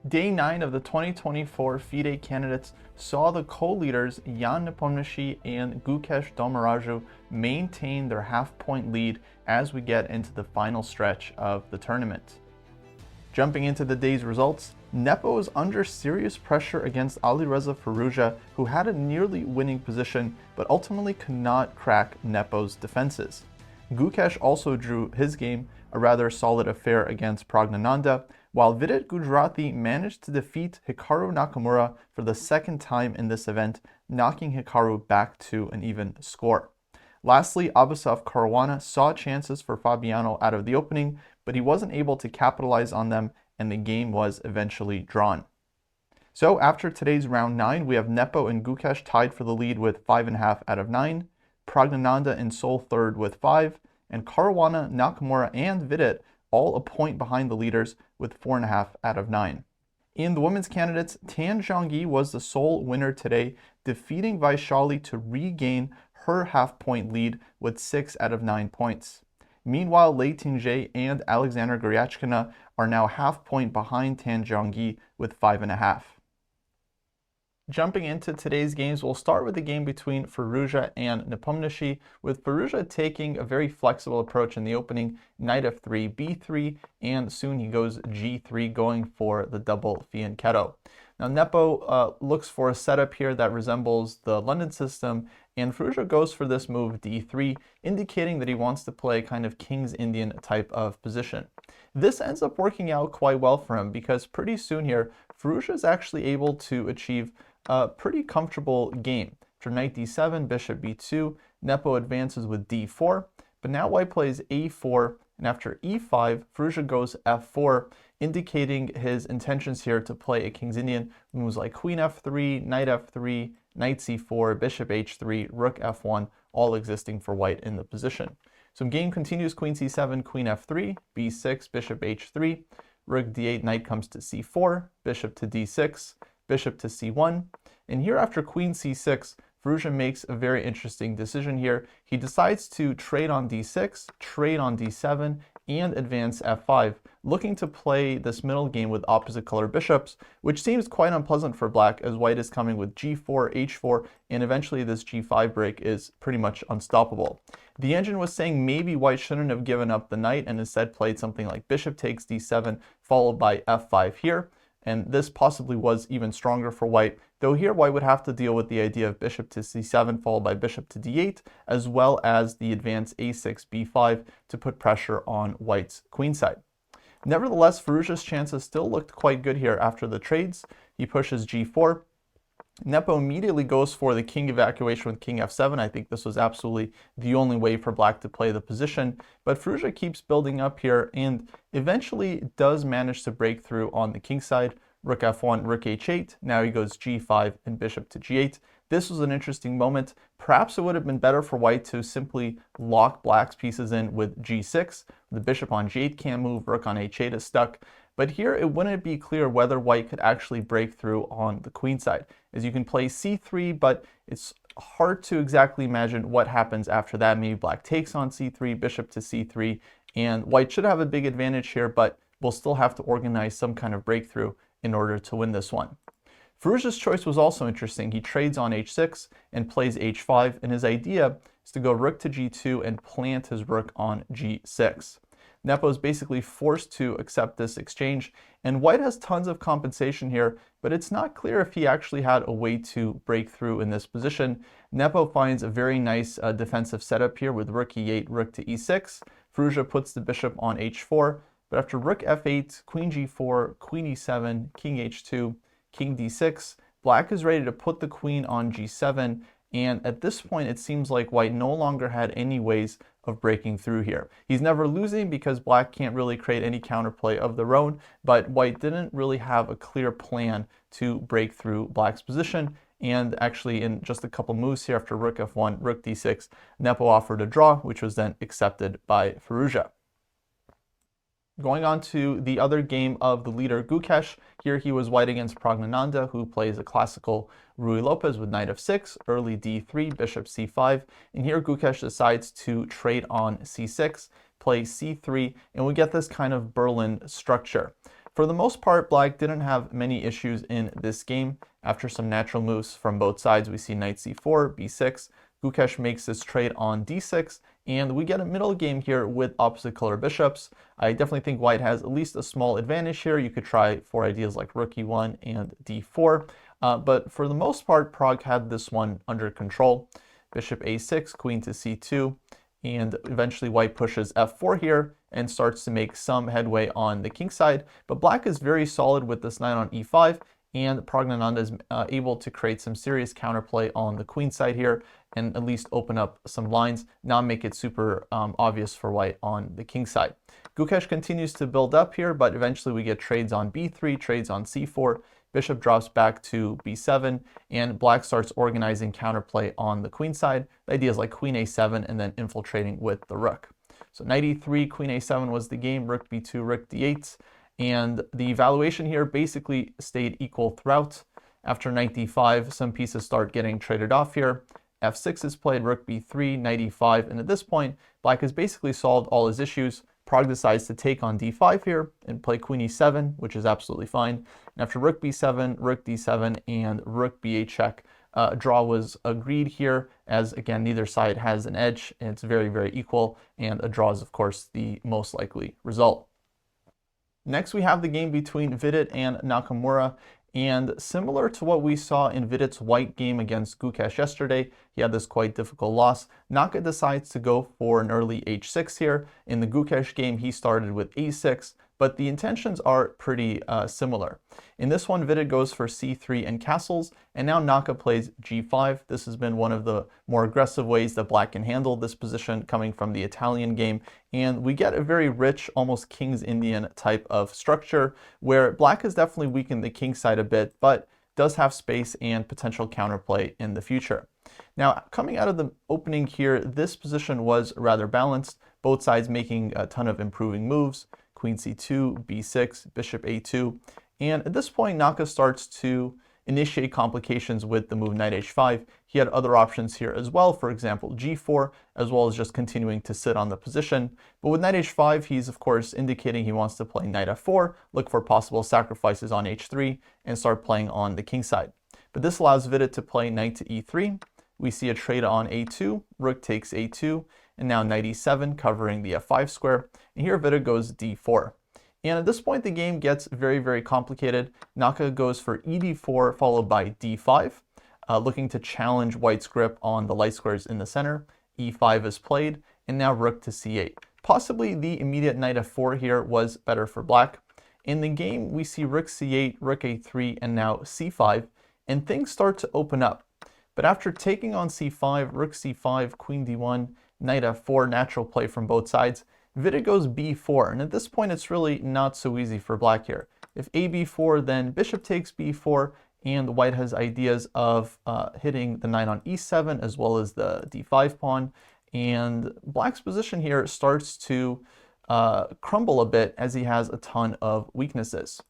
Day 9 of the 2024 FIDE Candidates saw the co-leaders Jan Nepomniachtchi and Gukesh Domaraju maintain their half-point lead as we get into the final stretch of the tournament. Jumping into the day's results, Nepo was under serious pressure against Alireza Firouzja, who had a nearly winning position but ultimately could not crack Nepo's defenses. Gukesh also drew his game, a rather solid affair against Nanda, while Vidit Gujarati managed to defeat Hikaru Nakamura for the second time in this event, knocking Hikaru back to an even score. Lastly, Basov Carana saw chances for Fabiano out of the opening, but he wasn't able to capitalize on them, and the game was eventually drawn. So after today's round 9, we have Nepo and Gukesh tied for the lead with 5.5 out of 9, Nanda and Seoul third with 5, and Caruana, Nakamura, and Vidit all a point behind the leaders with 4.5 out of 9. In the women's candidates, Tanjong was the sole winner today, defeating Vaishali to regain her half-point lead with 6 out of 9 points. Meanwhile, Lei Tingzhe and Alexander Goryachkina are now half-point behind Tanjong with 5.5. Jumping into today's games, we'll start with the game between Firouzja and Nepomniachtchi, with Firouzja taking a very flexible approach in the opening, knight f3, b3, and soon he goes g3, going for the double fianchetto. Now Nepo looks for a setup here that resembles the London system, and Firouzja goes for this move d3, indicating that he wants to play kind of King's Indian type of position. This ends up working out quite well for him, because pretty soon here, Firouzja is actually able to achieve a pretty comfortable game. After knight d7, bishop b2, Nepo advances with d4, but now white plays a4, and after e5, Firouzja goes f4, indicating his intentions here to play a King's Indian, moves like queen f3, knight c4, bishop h3, rook f1, all existing for white in the position. So game continues, queen c7, queen f3, b6, bishop h3, rook d8, knight comes to c4, bishop to d6, bishop to c1, and here after queen c6, Firouzja makes a very interesting decision here. He decides to trade on d6, trade on d7, and advance f5, looking to play this middle game with opposite color bishops, which seems quite unpleasant for black, as white is coming with g4, h4, and eventually this g5 break is pretty much unstoppable. The engine was saying maybe white shouldn't have given up the knight and instead played something like bishop takes d7, followed by f5 here, and this possibly was even stronger for white, though here white would have to deal with the idea of bishop to c7 followed by bishop to d8, as well as the advance a6, b5 to put pressure on white's queenside. Nevertheless, Firouzja's chances still looked quite good here after the trades. He pushes g4. Nepo immediately goes for the king evacuation with king f7. I think this was absolutely the only way for black to play the position, but Firouzja keeps building up here and eventually does manage to break through on the king side. Rook f1, rook h8, now he goes g5 and bishop to g8. This was an interesting moment. Perhaps it would have been better for white to simply lock black's pieces in with g6. The bishop on g8 can't move, rook on h8 is stuck. But here it wouldn't be clear whether white could actually break through on the queen side, as you can play c3, but it's hard to exactly imagine what happens after that. Maybe black takes on c3, bishop to c3, and white should have a big advantage here, but will still have to organize some kind of breakthrough in order to win this one. Firouzja's choice was also interesting. He trades on h6 and plays h5, and his idea is to go rook to g2 and plant his rook on g6. Nepo is basically forced to accept this exchange, and white has tons of compensation here, but it's not clear if he actually had a way to break through in this position. Nepo finds a very nice defensive setup here with rook e8, rook to e6. Firouzja puts the bishop on h4, but after rook f8, queen g4, queen e7, king h2, king d6, black is ready to put the queen on g7, and at this point it seems like white no longer had any ways of breaking through here. He's never losing because black can't really create any counterplay of their own, but white didn't really have a clear plan to break through black's position, and actually in just a couple moves here after rook f1, rook d6, Nepo offered a draw, which was then accepted by Firouzja. Going on to the other game of the leader Gukesh, here he was white against Nanda, who plays a classical Ruy Lopez with knight f6, early d3, bishop c5, and here Gukesh decides to trade on c6, play c3, and we get this kind of Berlin structure. For the most part, black didn't have many issues in this game. After some natural moves from both sides, we see knight c4, b6. Gukesh makes this trade on d6, and we get a middle game here with opposite color bishops. I definitely think white has at least a small advantage here. You could try for ideas like rook e1 and d4, but for the most part, Prague had this one under control. Bishop a6, queen to c2, and eventually white pushes f4 here and starts to make some headway on the king side. But black is very solid with this knight on e5, and Nanda is able to create some serious counterplay on the queen side here and at least open up some lines, not make it super obvious for white on the king side. Gukesh continues to build up here, but eventually we get trades on b3, trades on c4, bishop drops back to b7, and black starts organizing counterplay on the queen side. The idea is like queen a7 and then infiltrating with the rook. So knight e3, queen a7 was the game, rook b2, rook d8, and the evaluation here basically stayed equal throughout. After knight d5, some pieces start getting traded off here. f6 is played, rook b3, knight e5, and at this point, black has basically solved all his issues. Prague decides to take on d5 here and play queen e7, which is absolutely fine. And after rook b7, rook d7, and rook b8 check, a draw was agreed here, as again, neither side has an edge, and it's very, very equal, and a draw is, of course, the most likely result. Next, we have the game between Vidit and Nakamura, and similar to what we saw in Vidit's white game against Gukesh yesterday, he had this quite difficult loss. Naka decides to go for an early h6 here. In the Gukesh game, he started with a6, but the intentions are pretty similar. In this one, Vidit goes for c3 and castles, and now Naka plays g5. This has been one of the more aggressive ways that black can handle this position coming from the Italian game, and we get a very rich, almost King's Indian type of structure, where black has definitely weakened the king side a bit, but does have space and potential counterplay in the future. Now, coming out of the opening here, this position was rather balanced, both sides making a ton of improving moves. Queen c2, b6, bishop a2, and at this point Naka starts to initiate complications with the move knight h5. He had other options here as well, for example g4, as well as just continuing to sit on the position. But with knight h5, he's of course indicating he wants to play knight f4, look for possible sacrifices on h3, and start playing on the king side. But this allows Vidit to play knight to e3. We see a trade on a2, rook takes a2, and now knight e7 covering the f5 square, and here Vidit goes d4. And at this point the game gets very, very complicated. Naka goes for ed4 followed by d5, looking to challenge white's grip on the light squares in the center. e5 is played, and now rook to c8. Possibly the immediate knight f4 here was better for black. In the game we see rook c8, rook a3, and now c5, and things start to open up. But after taking on c5, rook c5, queen d1, knight f4, natural play from both sides, Vidit goes b4, and at this point it's really not so easy for black here. If a b4, then bishop takes b4, and white has ideas of hitting the knight on e7 as well as the d5 pawn, and black's position here starts to crumble a bit as he has a ton of weaknesses.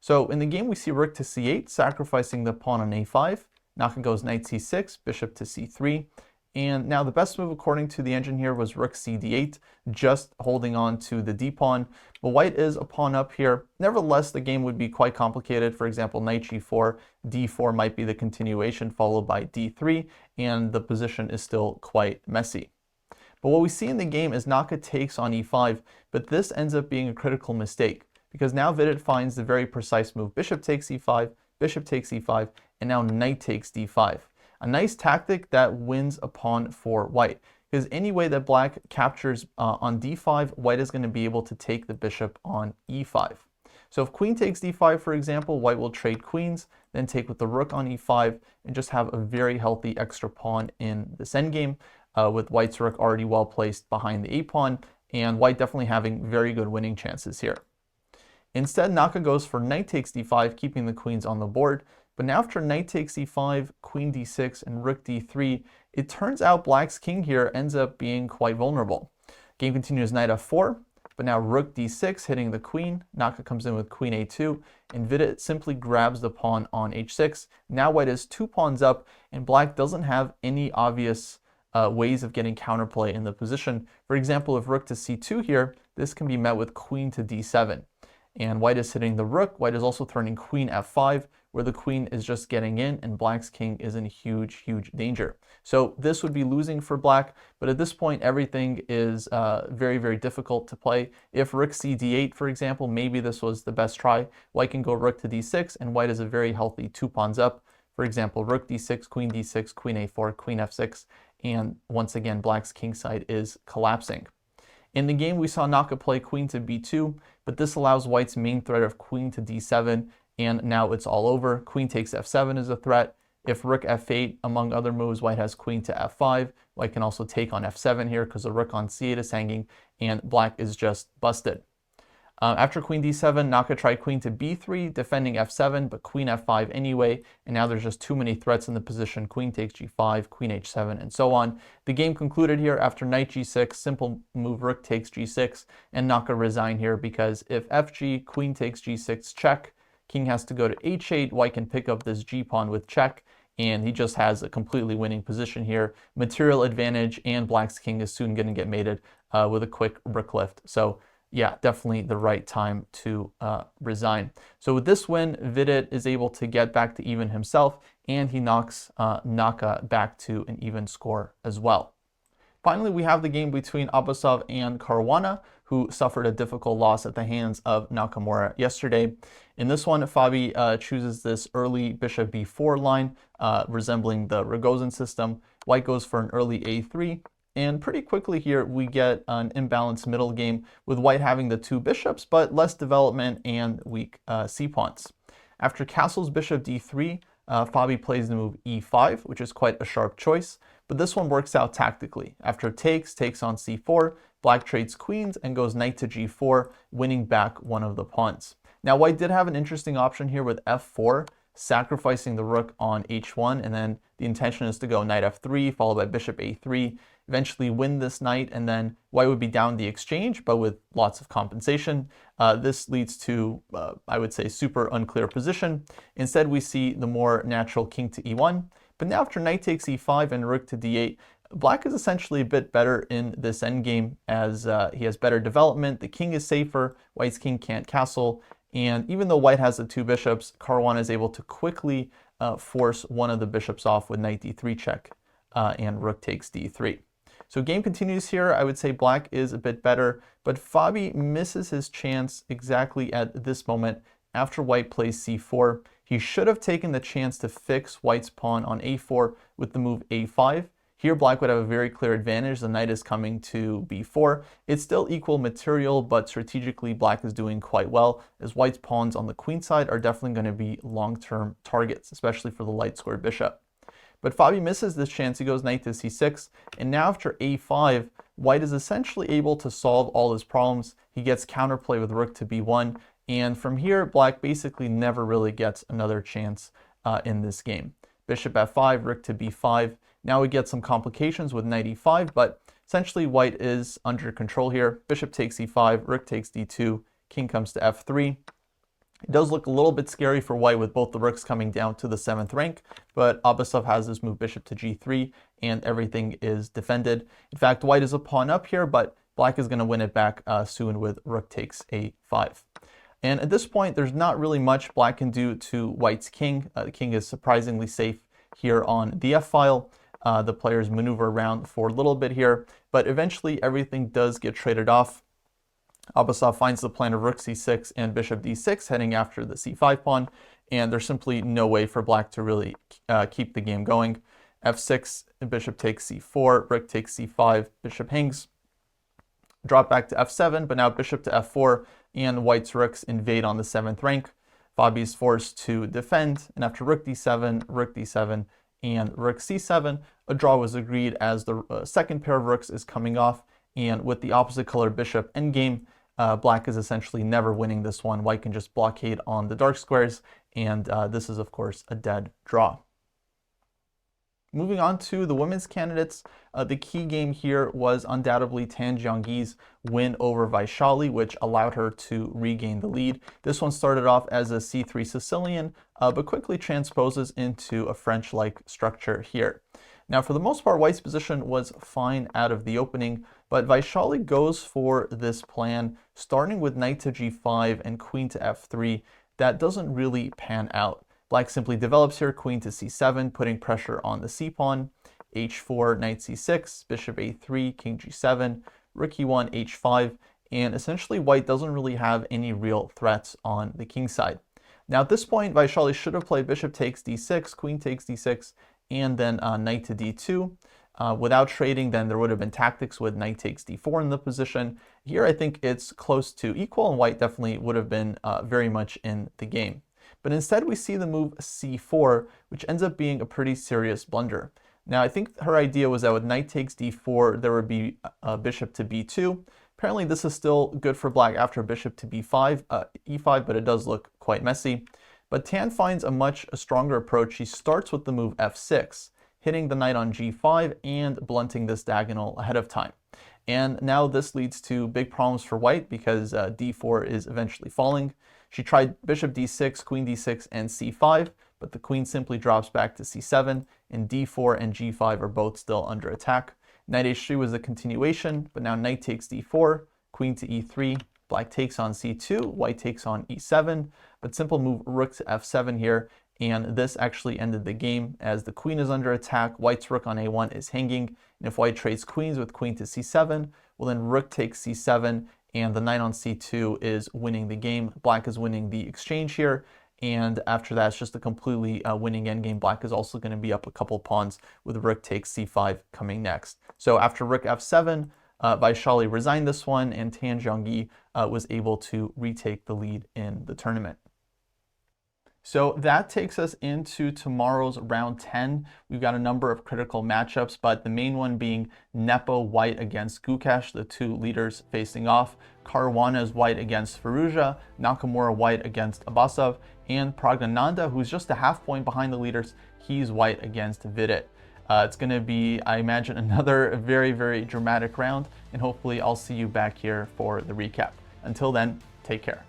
So in the game we see rook to c8, sacrificing the pawn on a5. Naka goes knight c6, bishop to c3, and now the best move according to the engine here was rook cd8, just holding on to the d-pawn, but white is a pawn up here. Nevertheless, the game would be quite complicated. For example, knight g4, d4 might be the continuation followed by d3, and the position is still quite messy. But what we see in the game is Naka takes on e5, but this ends up being a critical mistake, because now Vidit finds the very precise move. Bishop takes e5, bishop takes e5, and now knight takes d5. A nice tactic that wins a pawn for white, because any way that black captures on d5, white is going to be able to take the bishop on e5. So if queen takes d5, for example, white will trade queens, then take with the rook on e5, and just have a very healthy extra pawn in this endgame, with white's rook already well placed behind the a-pawn, and white definitely having very good winning chances here. Instead, Naka goes for knight takes d5, keeping the queens on the board. But now after knight takes e5, queen d6, and rook d3, it turns out black's king here ends up being quite vulnerable. Game continues knight f4, but now rook d6 hitting the queen. Naka comes in with queen a2, and Vidit simply grabs the pawn on h6. Now white is 2 pawns up, and black doesn't have any obvious ways of getting counterplay in the position. For example, if rook to c2 here, this can be met with queen to d7. and white is hitting the rook. White is also threatening queen f5, where the queen is just getting in, and black's king is in huge danger. So this would be losing for black, but at this point everything is very difficult to play. If rook c d8, for example, maybe this was the best try. White can go rook to d6, and white is a very healthy 2 pawns up. For example, rook d6, queen a4, queen f6, and once again black's king side is collapsing. In the game, we saw Naka play queen to b2, but this allows white's main threat of queen to d7, and now it's all over. Queen takes f7 is a threat. If rook f8, among other moves, white has queen to f5. White can also take on f7 here because the rook on c8 is hanging, and black is just busted. After queen d7, Naka tried queen to b3, defending f7, but queen f5 anyway, and now there's just too many threats in the position. Queen takes g5, queen h7, and so on. The game concluded here after knight g6, simple move rook takes g6, and Naka resigned here because if fg, queen takes g6, check, king has to go to h8, white can pick up this g-pawn with check, and he just has a completely winning position here. Material advantage, and black's king is soon going to get mated with a quick rook lift. So yeah, definitely the right time to resign. So with this win, FIDE is able to get back to even himself, and he knocks Naka back to an even score as well. Finally, we have the game between Basov and Carana, who suffered a difficult loss at the hands of Nakamura yesterday. In this one, FIDE chooses this early bishop b4 line, resembling the Rogozin system. White goes for an early a3. And pretty quickly here, we get an imbalanced middle game with white having the 2 bishops, but less development and weak c-pawns. After castles bishop d3, FIDE plays the move e5, which is quite a sharp choice, but this one works out tactically. After takes on c4, black trades queens and goes knight to g4, winning back one of the pawns. Now white did have an interesting option here with f4, sacrificing the rook on h1, and then the intention is to go knight f3, followed by bishop a3, eventually win this knight, and then white would be down the exchange, but with lots of compensation. This leads to, I would say, super unclear position. Instead, we see the more natural king to e1, but now after knight takes e5 and rook to d8, black is essentially a bit better in this endgame as he has better development, the king is safer, white's king can't castle, and even though white has the 2 bishops, Carana is able to quickly force one of the bishops off with knight d3 check and rook takes d3. So game continues here. I would say black is a bit better, but FIDE misses his chance exactly at this moment after white plays c4. He should have taken the chance to fix white's pawn on a4 with the move a5. Here black would have a very clear advantage. The knight is coming to b4. It's still equal material, but strategically black is doing quite well, as white's pawns on the queen side are definitely going to be long-term targets, especially for the light squared bishop. But FIDE misses this chance. He goes knight to c6, and now after a5, white is essentially able to solve all his problems. He gets counterplay with rook to b1, and from here, black basically never really gets another chance in this game. Bishop f5, rook to b5. Now we get some complications with knight e5, but essentially white is under control here. Bishop takes e5, rook takes d2, king comes to f3. It does look a little bit scary for white with both the rooks coming down to the 7th rank, but Basov has this move bishop to g3, and everything is defended. In fact, white is a pawn up here, but black is going to win it back soon with rook takes a5. And at this point, there's not really much black can do to white's king. The king is surprisingly safe here on the f-file. The players maneuver around for a little bit here, but eventually everything does get traded off. Basov finds the plan of rook c6 and bishop d6 heading after the c5 pawn, and there's simply no way for black to really keep the game going. f6, bishop takes c4, rook takes c5, bishop hangs. Drop back to f7, but now bishop to f4, and white's rooks invade on the 7th rank. FIDE is forced to defend, and after rook d7, and rook c7, a draw was agreed as the second pair of rooks is coming off, and with the opposite color bishop endgame, black is essentially never winning this one. White can just blockade on the dark squares, and this is of course a dead draw. Moving on to the women's candidates, the key game here was undoubtedly Tanjong's win over Vaishali, which allowed her to regain the lead. This one started off as a c3 Sicilian, but quickly transposes into a French-like structure here. Now, for the most part, white's position was fine out of the opening, But Vaishali goes for this plan, starting with knight to g5 and queen to f3. That doesn't really pan out. Black simply develops here, queen to c7, putting pressure on the c-pawn, h4, knight c6, bishop a3, king g7, rook e1, h5, and essentially white doesn't really have any real threats on the king side. Now at this point, Vaishali should have played bishop takes d6, queen takes d6, and then knight to d2. Without trading, then there would have been tactics with knight takes d4 in the position. Here I think it's close to equal, and white definitely would have been very much in the game. But instead we see the move c4, which ends up being a pretty serious blunder. Now I think her idea was that with knight takes d4, there would be a bishop to b2. Apparently this is still good for black after bishop to b5, e5, but it does look quite messy. But Tan finds a much stronger approach. She starts with the move f6, hitting the knight on g5 and blunting this diagonal ahead of time. And now this leads to big problems for white because d4 is eventually falling. She tried bishop d6, queen d6, and c5, but the queen simply drops back to c7, and d4 and g5 are both still under attack. Knight h3 was a continuation, but now knight takes d4, queen to e3, black takes on c2, white takes on e7, but simple move rook to f7 here, and this actually ended the game as the queen is under attack, white's rook on a1 is hanging, and if white trades queens with queen to c7, well then rook takes c7, and the knight on c2 is winning the game. Black is winning the exchange here, and after that it's just a completely winning endgame. Black is also going to be up a couple pawns with rook takes c5 coming next. So after rook f7, Vaishali resigned this one, and Tanjong was able to retake the lead in the tournament. So that takes us into tomorrow's round 10. We've got a number of critical matchups, but the main one being Nepo white against Gukesh, the two leaders facing off. Carana's white against Fuja, Nakamura white against Basov, and Nanda, who's just a half point behind the leaders. He's white against FIDE. It's going to be, I imagine, another very, very dramatic round, and hopefully I'll see you back here for the recap. Until then, take care.